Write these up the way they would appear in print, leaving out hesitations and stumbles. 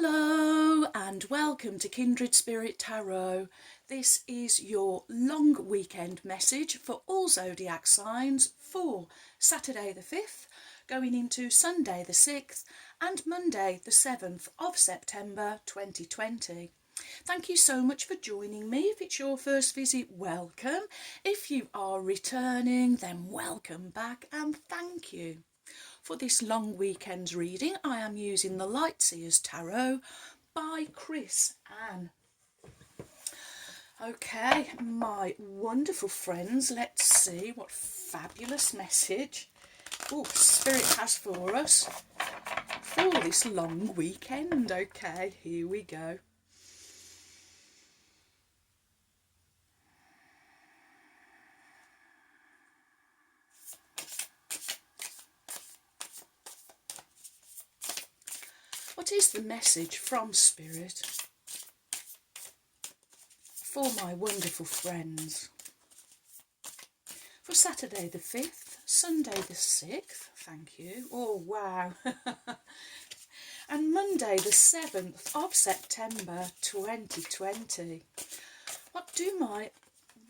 Hello and welcome to Kindred Spirit Tarot. This is your long weekend message for all zodiac signs for Saturday the 5th, going into Sunday the 6th and Monday the 7th of September 2020. Thank you so much for joining me. If it's your first visit, welcome. If you are returning, then welcome back and thank you. For this long weekend's reading, I am using the Lightseers Tarot by Chris Ann. Okay, my wonderful friends, let's see what fabulous message Spirit has for us for this long weekend. Okay, here we go. What is the message from Spirit for my wonderful friends for Saturday the 5th, Sunday the 6th, thank you, oh wow, and Monday the 7th of September 2020? What do my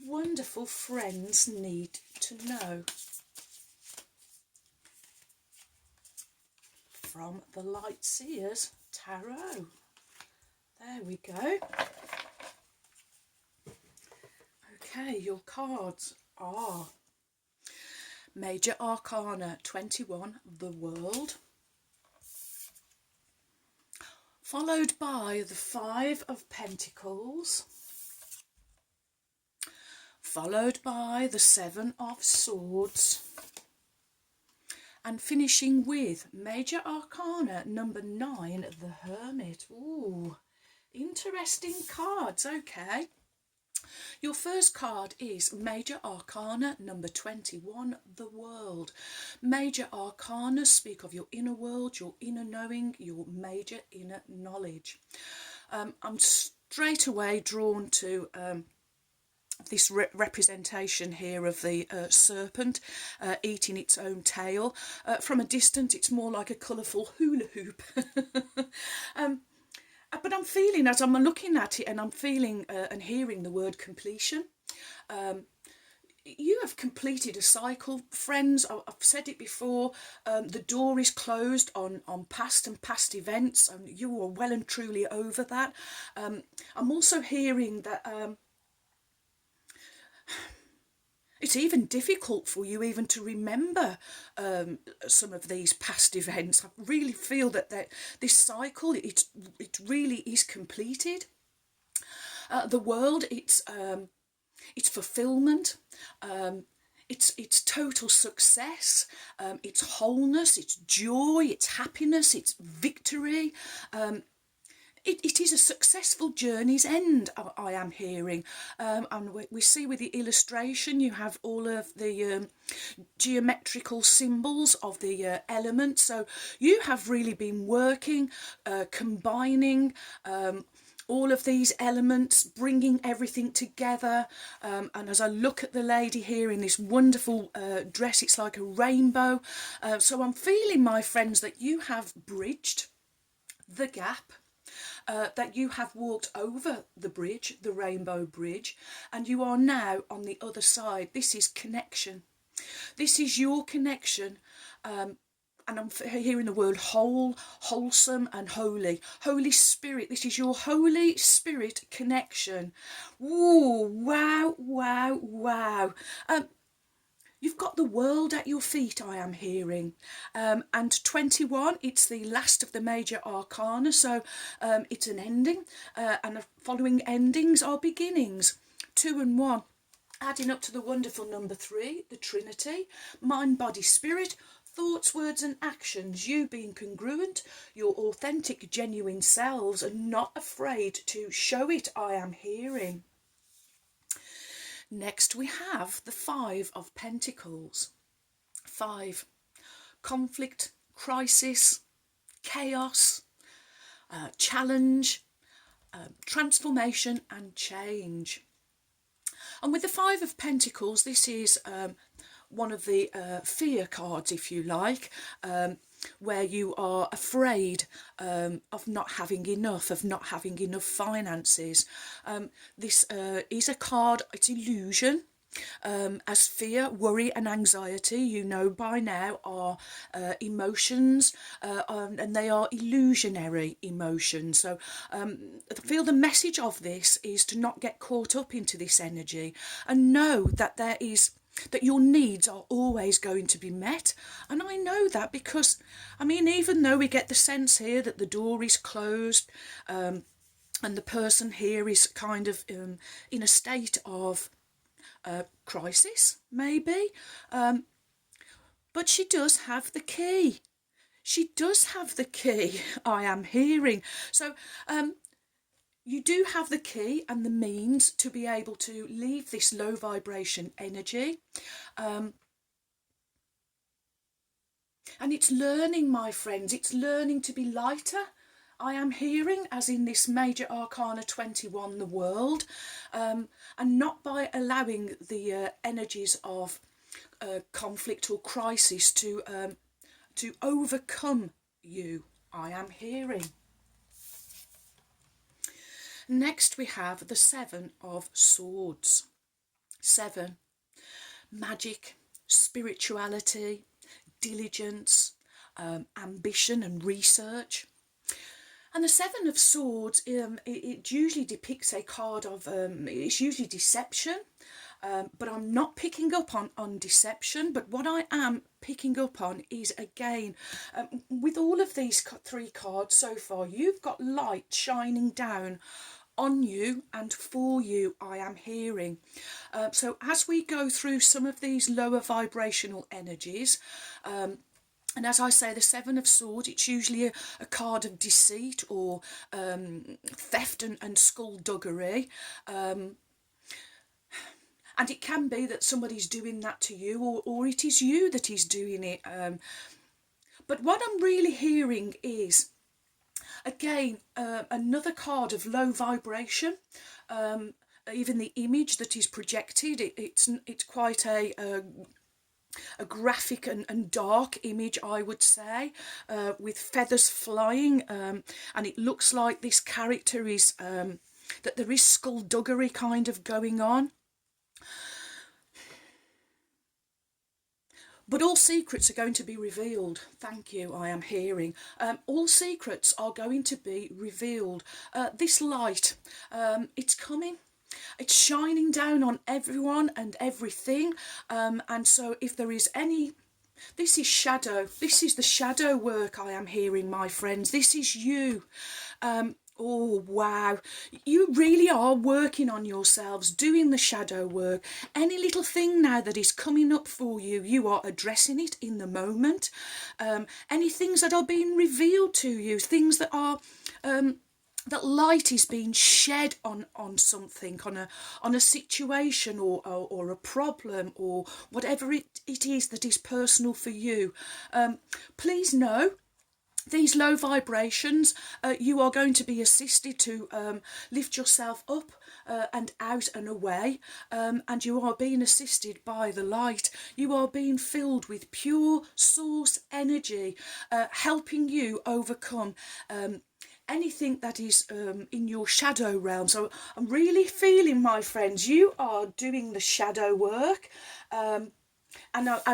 wonderful friends need to know from the Lightseers Tarot? There we go. Okay, your cards are Major Arcana 21, the World, followed by the 5 of Pentacles, followed by the 7 of Swords, and finishing with Major Arcana number 9, the Hermit. Ooh, interesting cards. Okay. Your first card is Major Arcana number 21, the World. Major Arcana speak of your inner world, your inner knowing, your major inner knowledge. I'm straight away drawn to this representation here of the serpent eating its own tail. From a distance, it's more like a colourful hula hoop. But I'm feeling, as I'm looking at it, and I'm feeling and hearing the word completion. You have completed a cycle, friends. I've said it before. The door is closed on past events, and you are well and truly over that. I'm also hearing that it's even difficult for you even to remember some of these past events. I really feel that this cycle, it really is completed. The world, it's fulfillment, it's total success, it's wholeness, it's joy, it's happiness, it's victory. It is a successful journey's end, I am hearing. And we see with the illustration, you have all of the geometrical symbols of the elements. So you have really been working, combining all of these elements, bringing everything together. And as I look at the lady here in this wonderful dress, it's like a rainbow. So I'm feeling, my friends, that you have bridged the gap. That you have walked over the bridge, the rainbow bridge, and you are now on the other side. This is connection. This is your connection. And I'm hearing the word whole, wholesome and holy. Holy Spirit, this is your Holy Spirit connection. Ooh, wow, wow, wow. You've got the world at your feet, I am hearing. And 21, it's the last of the major arcana, so it's an ending. And the following endings are beginnings. 2 and 1, adding up to the wonderful number 3, the Trinity. Mind, body, spirit, thoughts, words and actions. You being congruent, your authentic, genuine selves, and not afraid to show it, I am hearing. Next we have the 5 of Pentacles. 5, conflict, crisis, chaos, challenge, transformation and change. And with the 5 of Pentacles, this is one of the fear cards, if you like. where you are afraid of not having enough, of not having enough finances. This is a card, it's illusion. As fear, worry and anxiety, you know by now, are emotions, and they are illusionary emotions. So I feel the message of this is to not get caught up into this energy, and know that that your needs are always going to be met. And I know that because, I mean, even though we get the sense here that the door is closed, and the person here is kind of in a state of crisis, maybe, but she does have the key. She does have the key, I am hearing. So you do have the key and the means to be able to leave this low vibration energy. And it's learning, my friends, it's learning to be lighter. I am hearing, as in this major arcana 21, the world, and not by allowing the energies of conflict or crisis to overcome you. I am hearing. Next we have the Seven of Swords. 7, magic, spirituality, diligence, ambition and research. And the Seven of Swords, it usually depicts a card of, it's usually deception, but I'm not picking up on deception. But what I am picking up on is, again, with all of these 3 cards so far, you've got light shining down on you and for you, I am hearing. So as we go through some of these lower vibrational energies, and as I say, the Seven of Swords, it's usually a card of deceit or theft and skullduggery. And it can be that somebody's doing that to you, or it is you that is doing it. But what I'm really hearing is, again, another card of low vibration. Even the image that is projected, it's quite a graphic and dark image, I would say, with feathers flying, and it looks like this character is, that there is skullduggery kind of going on. But all secrets are going to be revealed. Thank you, I am hearing. All secrets are going to be revealed. This light, it's coming. It's shining down on everyone and everything. And so if there is any... This is shadow. This is the shadow work I am hearing, my friends. This is you. Oh, wow. You really are working on yourselves, doing the shadow work. Any little thing now that is coming up for you, you are addressing it in the moment. Any things that are being revealed to you, things that are... that light is being shed on something, on a situation or a problem or whatever it is that is personal for you. Please know, these low vibrations, you are going to be assisted to lift yourself up and out and away, and you are being assisted by the light. You are being filled with pure source energy, helping you overcome anything that is in your shadow realm. So I'm really feeling, my friends, you are doing the shadow work, and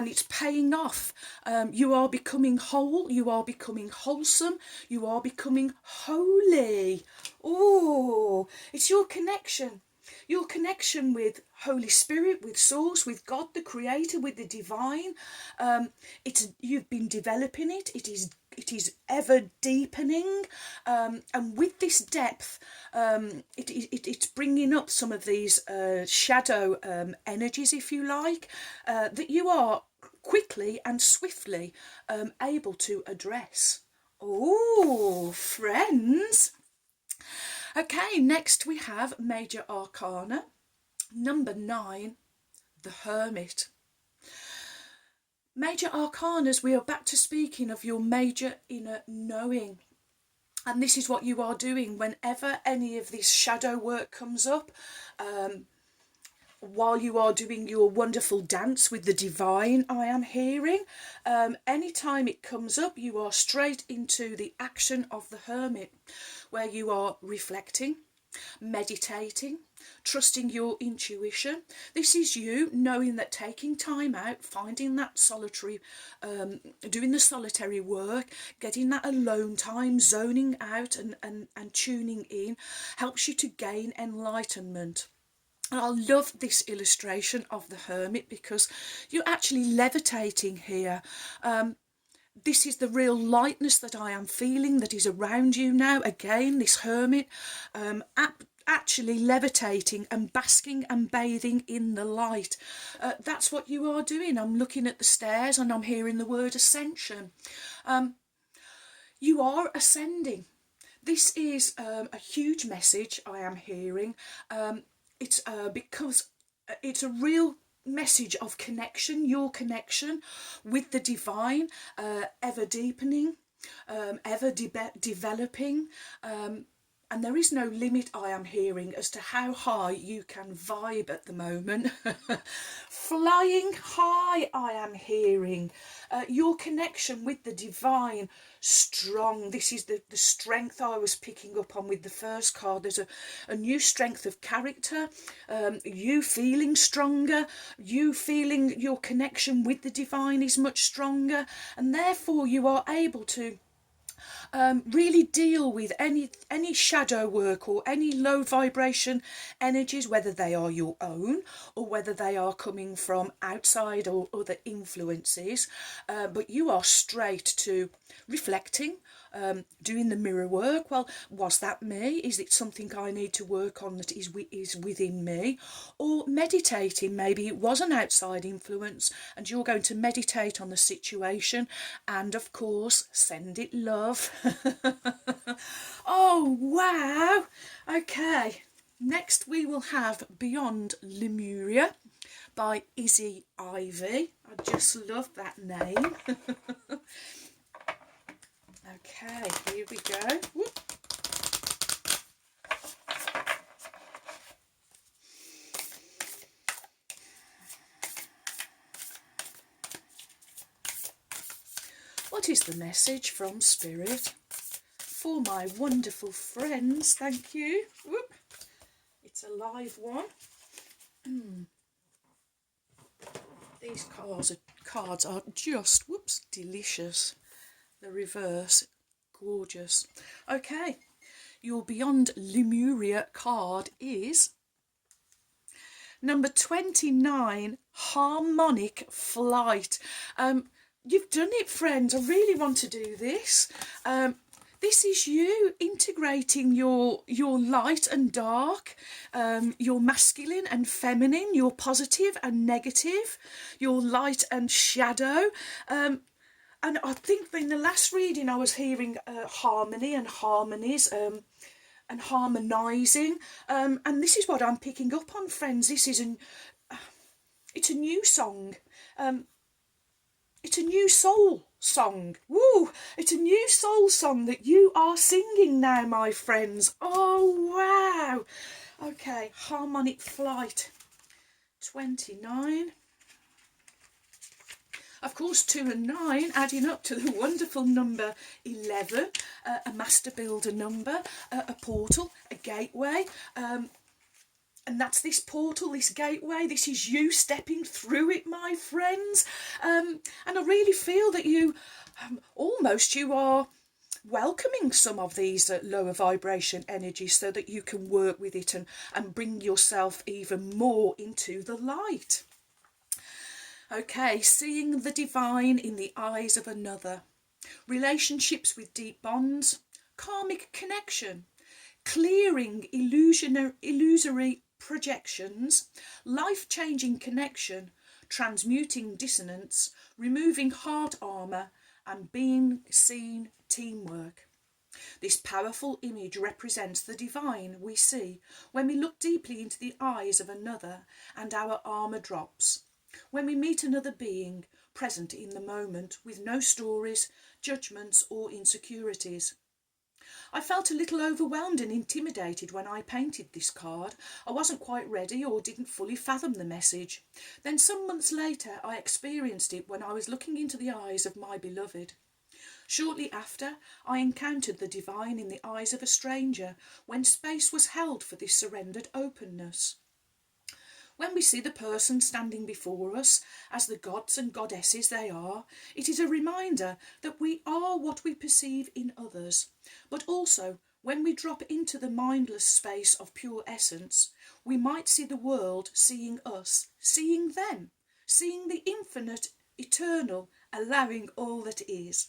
it's paying off. You are becoming whole, you are becoming wholesome, you are becoming holy. Oh, it's your connection with Holy Spirit, with Source, with God the Creator, with the Divine. You've been developing it. It is ever deepening, and with this depth, it's bringing up some of these shadow energies, if you like, that you are quickly and swiftly able to address. Oh, friends. Okay, next we have Major Arcana, number 9, the Hermit. Major Arcanas, we are back to speaking of your major inner knowing. And this is what you are doing whenever any of this shadow work comes up. while you are doing your wonderful dance with the divine, I am hearing, anytime it comes up, you are straight into the action of the hermit, where you are reflecting, meditating, trusting your intuition. This is you knowing that taking time out, finding that solitary, doing the solitary work, getting that alone time, zoning out and tuning in, helps you to gain enlightenment. And I love this illustration of the hermit because you're actually levitating here. This is the real lightness that I am feeling that is around you now. Again, this hermit actually levitating and basking and bathing in the light. That's what you are doing. I'm looking at the stairs and I'm hearing the word ascension. You are ascending. This is a huge message I am hearing. It's because it's a real message of connection, your connection with the divine, ever deepening, ever developing, and there is no limit, I am hearing, as to how high you can vibe at the moment. Flying high, I am hearing. Your connection with the divine, strong. This is the strength I was picking up on with the first card. There's a new strength of character, you feeling stronger, you feeling your connection with the divine is much stronger, and therefore you are able to really deal with any shadow work or any low vibration energies, whether they are your own or whether they are coming from outside or other influences. But you are straight to reflecting, doing the mirror work. Well, was that me? Is it something I need to work on that is within me? Or meditating, maybe it was an outside influence and you're going to meditate on the situation and of course send it love. Oh wow. Okay, next we will have Beyond Lemuria by Izzy Ivy. I just love that name. Okay, here we go. Whoop. What is the message from Spirit for my wonderful friends? Thank you. Whoop. It's a live one. These cards are just, delicious. The reverse, gorgeous. Okay, your Beyond Lemuria card is number 29, Harmonic Flight. You've done it, friends. I really want to do this. This is you integrating your light and dark, your masculine and feminine, your positive and negative, your light and shadow. And I think in the last reading I was hearing harmony and harmonies and harmonising. And this is what I'm picking up on, friends. This is it's a new song. It's a new soul song. Woo! It's a new soul song that you are singing now, my friends. Oh, wow. Okay, Harmonic Flight. 29. Of course, 2 and 9 adding up to the wonderful number 11, a master builder number, a portal, a gateway. And that's this portal, this gateway. This is you stepping through it, my friends. And I really feel that you you are welcoming some of these lower vibration energies so that you can work with it and bring yourself even more into the light. Okay, seeing the divine in the eyes of another. Relationships with deep bonds. Karmic connection. Clearing illusory projections, life-changing connection, transmuting dissonance, removing heart armour, and being seen teamwork. This powerful image represents the divine we see when we look deeply into the eyes of another and our armour drops. When we meet another being present in the moment with no stories, judgments or insecurities. I felt a little overwhelmed and intimidated when I painted this card. I wasn't quite ready or didn't fully fathom the message. Then some months later I experienced it when I was looking into the eyes of my beloved. Shortly after, I encountered the divine in the eyes of a stranger when space was held for this surrendered openness. When we see the person standing before us as the gods and goddesses they are, it is a reminder that we are what we perceive in others. But also, when we drop into the mindless space of pure essence, we might see the world seeing us, seeing them, seeing the infinite, eternal, allowing all that is.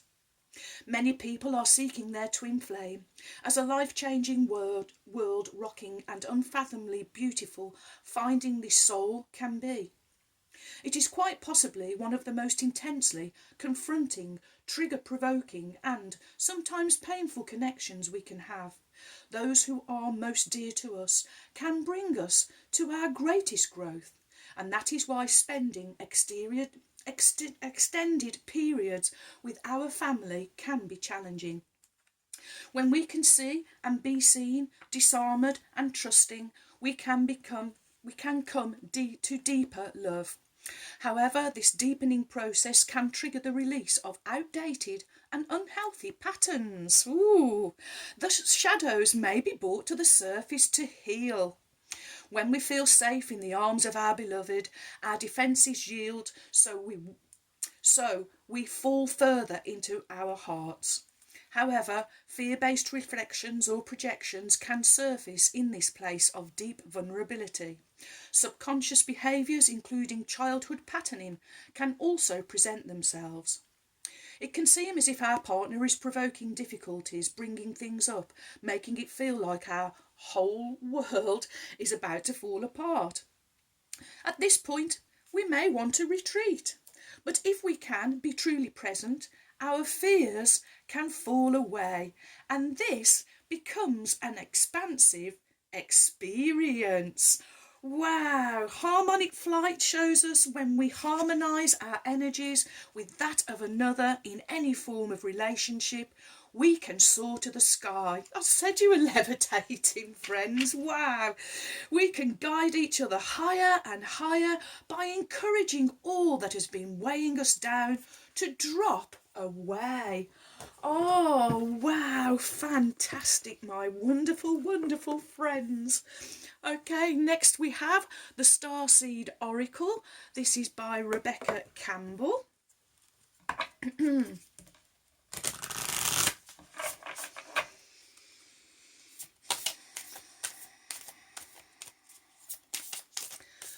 Many people are seeking their twin flame, as a life-changing world rocking and unfathomably beautiful finding this soul can be. It is quite possibly one of the most intensely confronting, trigger-provoking and sometimes painful connections we can have. Those who are most dear to us can bring us to our greatest growth, and that is why spending extended periods with our family can be challenging. When we can see and be seen, disarmed and trusting, we can come to deeper love. However, this deepening process can trigger the release of outdated and unhealthy patterns. The shadows may be brought to the surface to heal. When we feel safe in the arms of our beloved, our defences yield, so we fall further into our hearts. However, fear-based reflections or projections can surface in this place of deep vulnerability. Subconscious behaviours, including childhood patterning, can also present themselves. It can seem as if our partner is provoking difficulties, bringing things up, making it feel like our whole world is about to fall apart. At this point, we may want to retreat. But if we can be truly present, our fears can fall away, and this becomes an expansive experience. Wow, harmonic flight shows us when we harmonise our energies with that of another in any form of relationship, we can soar to the sky. I said you were levitating, friends. Wow. We can guide each other higher and higher by encouraging all that has been weighing us down to drop away. Oh, wow. Fantastic, my wonderful, wonderful friends. Okay, next we have the Starseed Oracle. This is by Rebecca Campbell.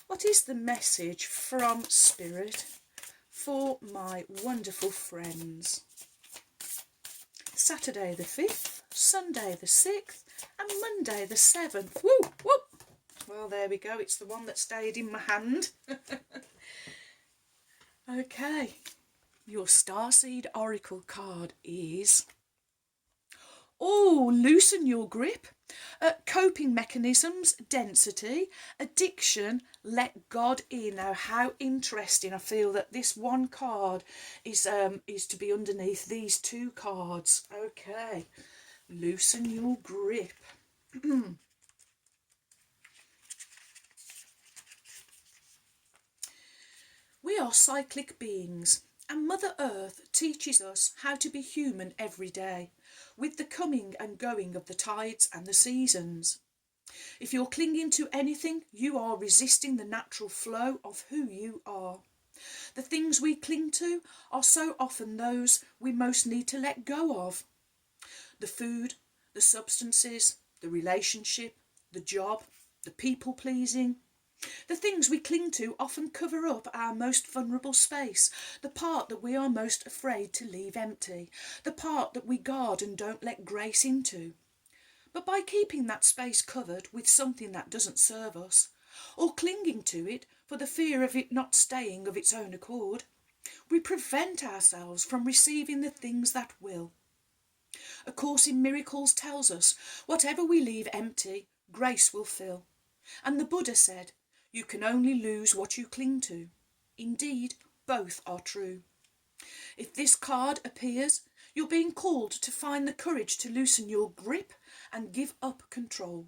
What is the message from Spirit for my wonderful friends? Saturday the 5th, Sunday the 6th and Monday the 7th. Woo, woo. Well, there we go. It's the one that stayed in my hand. Okay, your Starseed Oracle card is... Oh, loosen your grip. Coping mechanisms, density, addiction, let God in. Now, how interesting. I feel that this one card is to be underneath these two cards. Okay, loosen your grip. We are cyclic beings, and Mother Earth teaches us how to be human every day, with the coming and going of the tides and the seasons. If you're clinging to anything, you are resisting the natural flow of who you are. The things we cling to are so often those we most need to let go of. The food, the substances, the relationship, the job, the people-pleasing. The things we cling to often cover up our most vulnerable space, the part that we are most afraid to leave empty, the part that we guard and don't let grace into. But by keeping that space covered with something that doesn't serve us, or clinging to it for the fear of it not staying of its own accord, we prevent ourselves from receiving the things that will. A Course in Miracles tells us, whatever we leave empty, grace will fill. And the Buddha said, you can only lose what you cling to. Indeed, both are true. If this card appears, You're being called to find the courage to loosen your grip and give up control,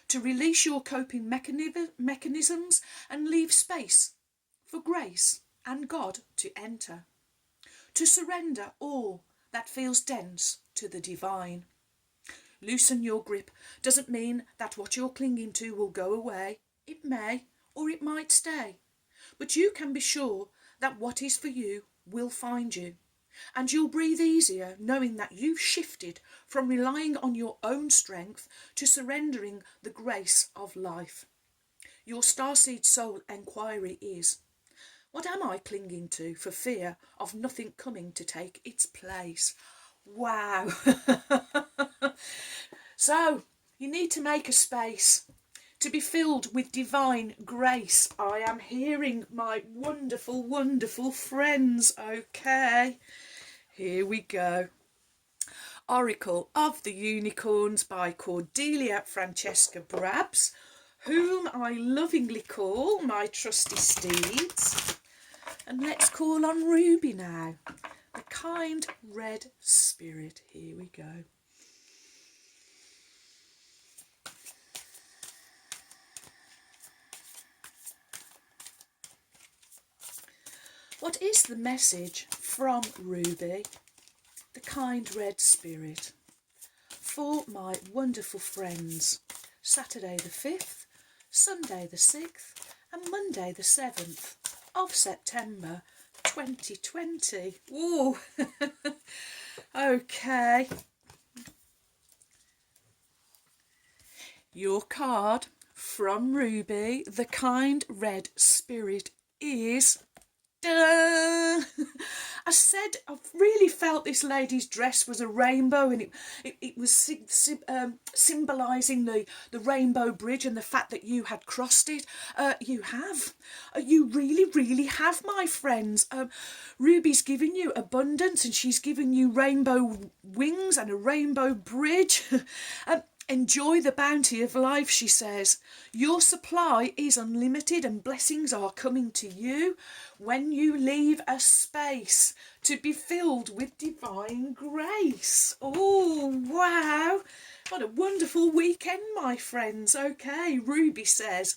to release your coping mechanisms and leave space for grace and God to enter, to surrender all that feels dense to the divine. Loosen your grip doesn't mean that what you're clinging to will go away. It may, or it might stay. But you can be sure that what is for you will find you. And you'll breathe easier knowing that you've shifted from relying on your own strength to surrendering the grace of life. Your Starseed soul enquiry is, what am I clinging to for fear of nothing coming to take its place? Wow. So, you need to make a space to be filled with divine grace. I am hearing my wonderful, wonderful friends. Okay, here we go. Oracle of the Unicorns by Cordelia Francesca Brabs, whom I lovingly call my trusty steeds. And let's call on Ruby now, the kind red spirit. Here we go. What is the message from Ruby, the kind red spirit, for my wonderful friends? Saturday the 5th, Sunday the 6th and Monday the 7th of September 2020. Ooh. Okay. Your card from Ruby, the kind red spirit, is... I said I've really felt this lady's dress was a rainbow, and it was symbolising the rainbow bridge and the fact that you had crossed it. You have. You really, really have, my friends. Ruby's given you abundance, and she's given you rainbow wings and a rainbow bridge. Enjoy the bounty of life, she says. Your supply is unlimited and blessings are coming to you when you leave a space to be filled with divine grace. Oh, wow. What a wonderful weekend, my friends. Okay, Ruby says,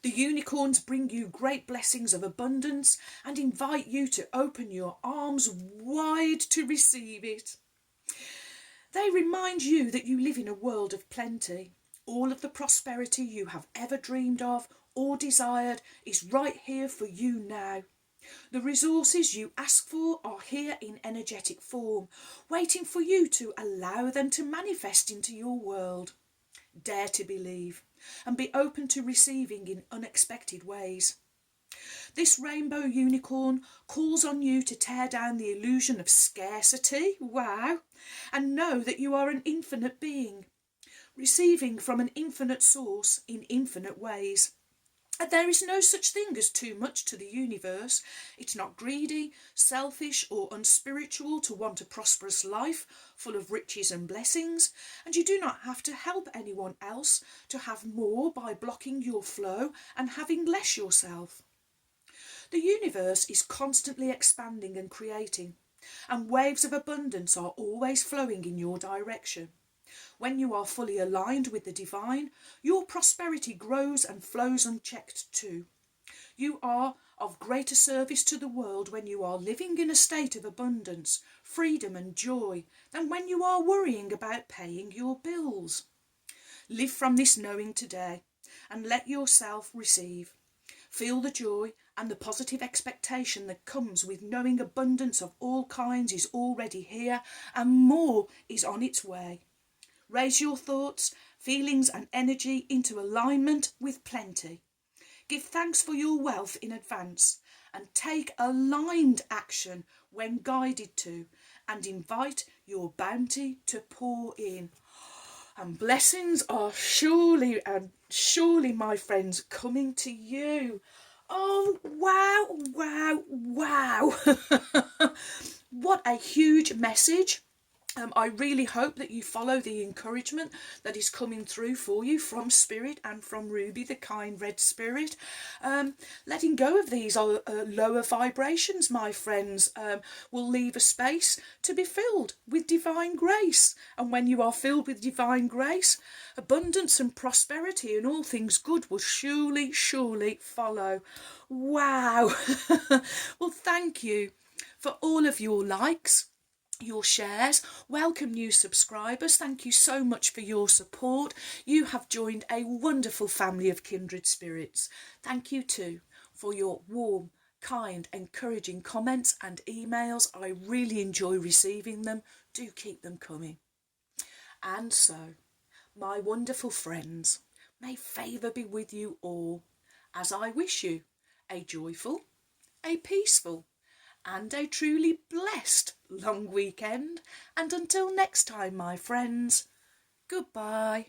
the unicorns bring you great blessings of abundance and invite you to open your arms wide to receive it. They remind you that you live in a world of plenty. All of the prosperity you have ever dreamed of or desired is right here for you now. The resources you ask for are here in energetic form, waiting for you to allow them to manifest into your world. Dare to believe and be open to receiving in unexpected ways. This rainbow unicorn calls on you to tear down the illusion of scarcity, wow, and know that you are an infinite being, receiving from an infinite source in infinite ways. And there is no such thing as too much to the universe. It's not greedy, selfish or unspiritual to want a prosperous life full of riches and blessings, and you do not have to help anyone else to have more by blocking your flow and having less yourself. The universe is constantly expanding and creating, and waves of abundance are always flowing in your direction. When you are fully aligned with the divine, your prosperity grows and flows unchecked too. You are of greater service to the world when you are living in a state of abundance, freedom and joy than when you are worrying about paying your bills. Live from this knowing today and let yourself receive. Feel the joy and the positive expectation that comes with knowing abundance of all kinds is already here and more is on its way. Raise your thoughts, feelings and energy into alignment with plenty. Give thanks for your wealth in advance and take aligned action when guided to, and invite your bounty to pour in. And blessings are surely, my friends, coming to you. Oh, wow, wow, wow. What a huge message. I really hope that you follow the encouragement that is coming through for you from Spirit and from Ruby, the kind red spirit. Letting go of these lower vibrations, my friends, will leave a space to be filled with divine grace. And when you are filled with divine grace, abundance and prosperity and all things good will surely, surely follow. Wow. Well, thank you for all of your likes, your shares. Welcome new subscribers. Thank you so much for your support. You have joined a wonderful family of kindred spirits. Thank you too for your warm, kind, encouraging comments and emails. I really enjoy receiving them. Do keep them coming. And so, my wonderful friends, may favour be with you all, as I wish you a joyful, a peaceful, and a truly blessed long weekend. And until next time, my friends, goodbye.